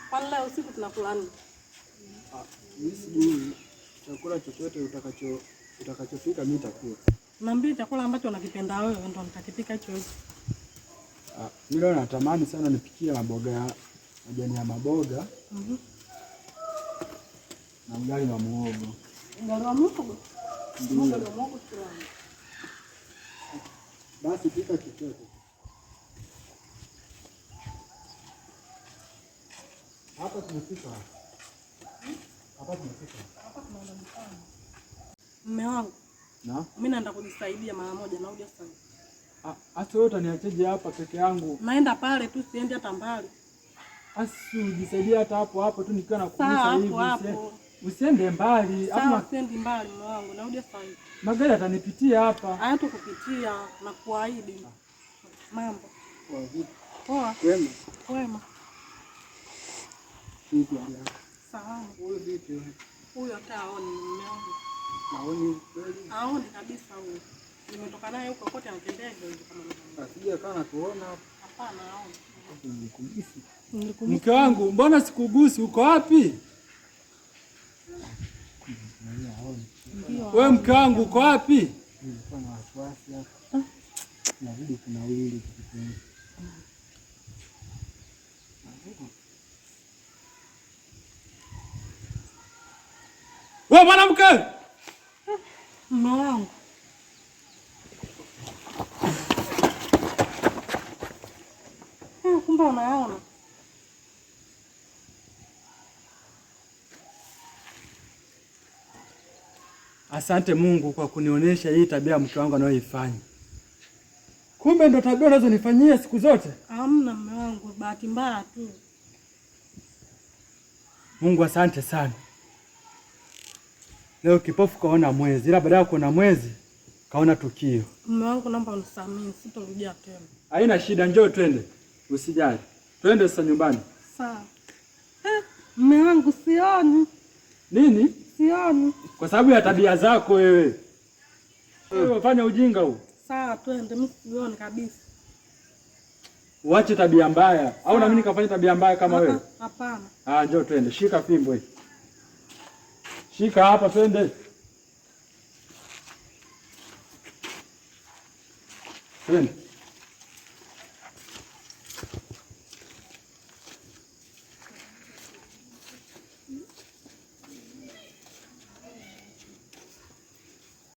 Kwani leo usiku tunakula nini? Mimi sijui chakula chochote utakachopika mimi nitakula. Niambie chakula ambacho unakipenda wewe ndo nitakipika hicho hicho. Mimi leo natamani sana nipikie majani ya maboga. Na ugali wa muhogo. Ugali wa muhogo? Ugali wa muhogo tu. Basi pika chochote. Hapa tumefika. Hapa tunaenda mtaani. Mume wangu. Na? Mimi naenda kujisaidia mara moja na uja sana. Hata wewe utaniacheje hapa peke yangu? Naenda pale tu siende hata mbali. Asi ujisaidia hata hapo tu nikiwa nakuuliza hivi. Hapo. Usiende mbali. Sawa, siendi mbali mume wangu na uja sana. Magari atanipitia hapa. Hata kupitia na kuahidi. Mambo. Poa vipi? Poa. Kwema. Kwema. Vipi hali? Sawa. Wewe vipi? Huyo taoni mume wangu. Naoni kweli? Haoni kabisa huyo. Nimetoka naye huko kote anatembea hivyo kama mimi. Asije kana kuona hapa. Hapana haoni. Nikumisi. Mke wangu, mbona sikugusi? Uko wapi? Wewe mke wangu uko wapi? Nilikuwa na wasiwasi hapa. Narudi kunawili kipenzi. Wewe mwanamke! Mume wangu. Kumbe unaona. Asante Mungu kwa kunionyesha hii tabia mke wangu anayoifanya. Kumbe ndo tabia unazonifanyia siku zote? Hamna mume wangu, bahati mbaya tu. Mungu asante sana. Leo kipofu kaona mwezi, ila baada ya kuona mwezi kaona tukio. Mume wangu naomba unisamehe, sitorudia tena. Haina shida, njoo twende. Usijali. Twende sasa nyumbani. Sawa. Mume wangu sioni. Nini? Sioni. Kwa sababu ya tabia zako wewe. Wewe unafanya ujinga huu. Sawa, twende, mimi sioni kabisa. Uache tabia mbaya. Au na mimi nikafanya tabia mbaya kama wewe? Hapana. Njoo twende. Shika fimbo hii. Shika hapa twende. Twende.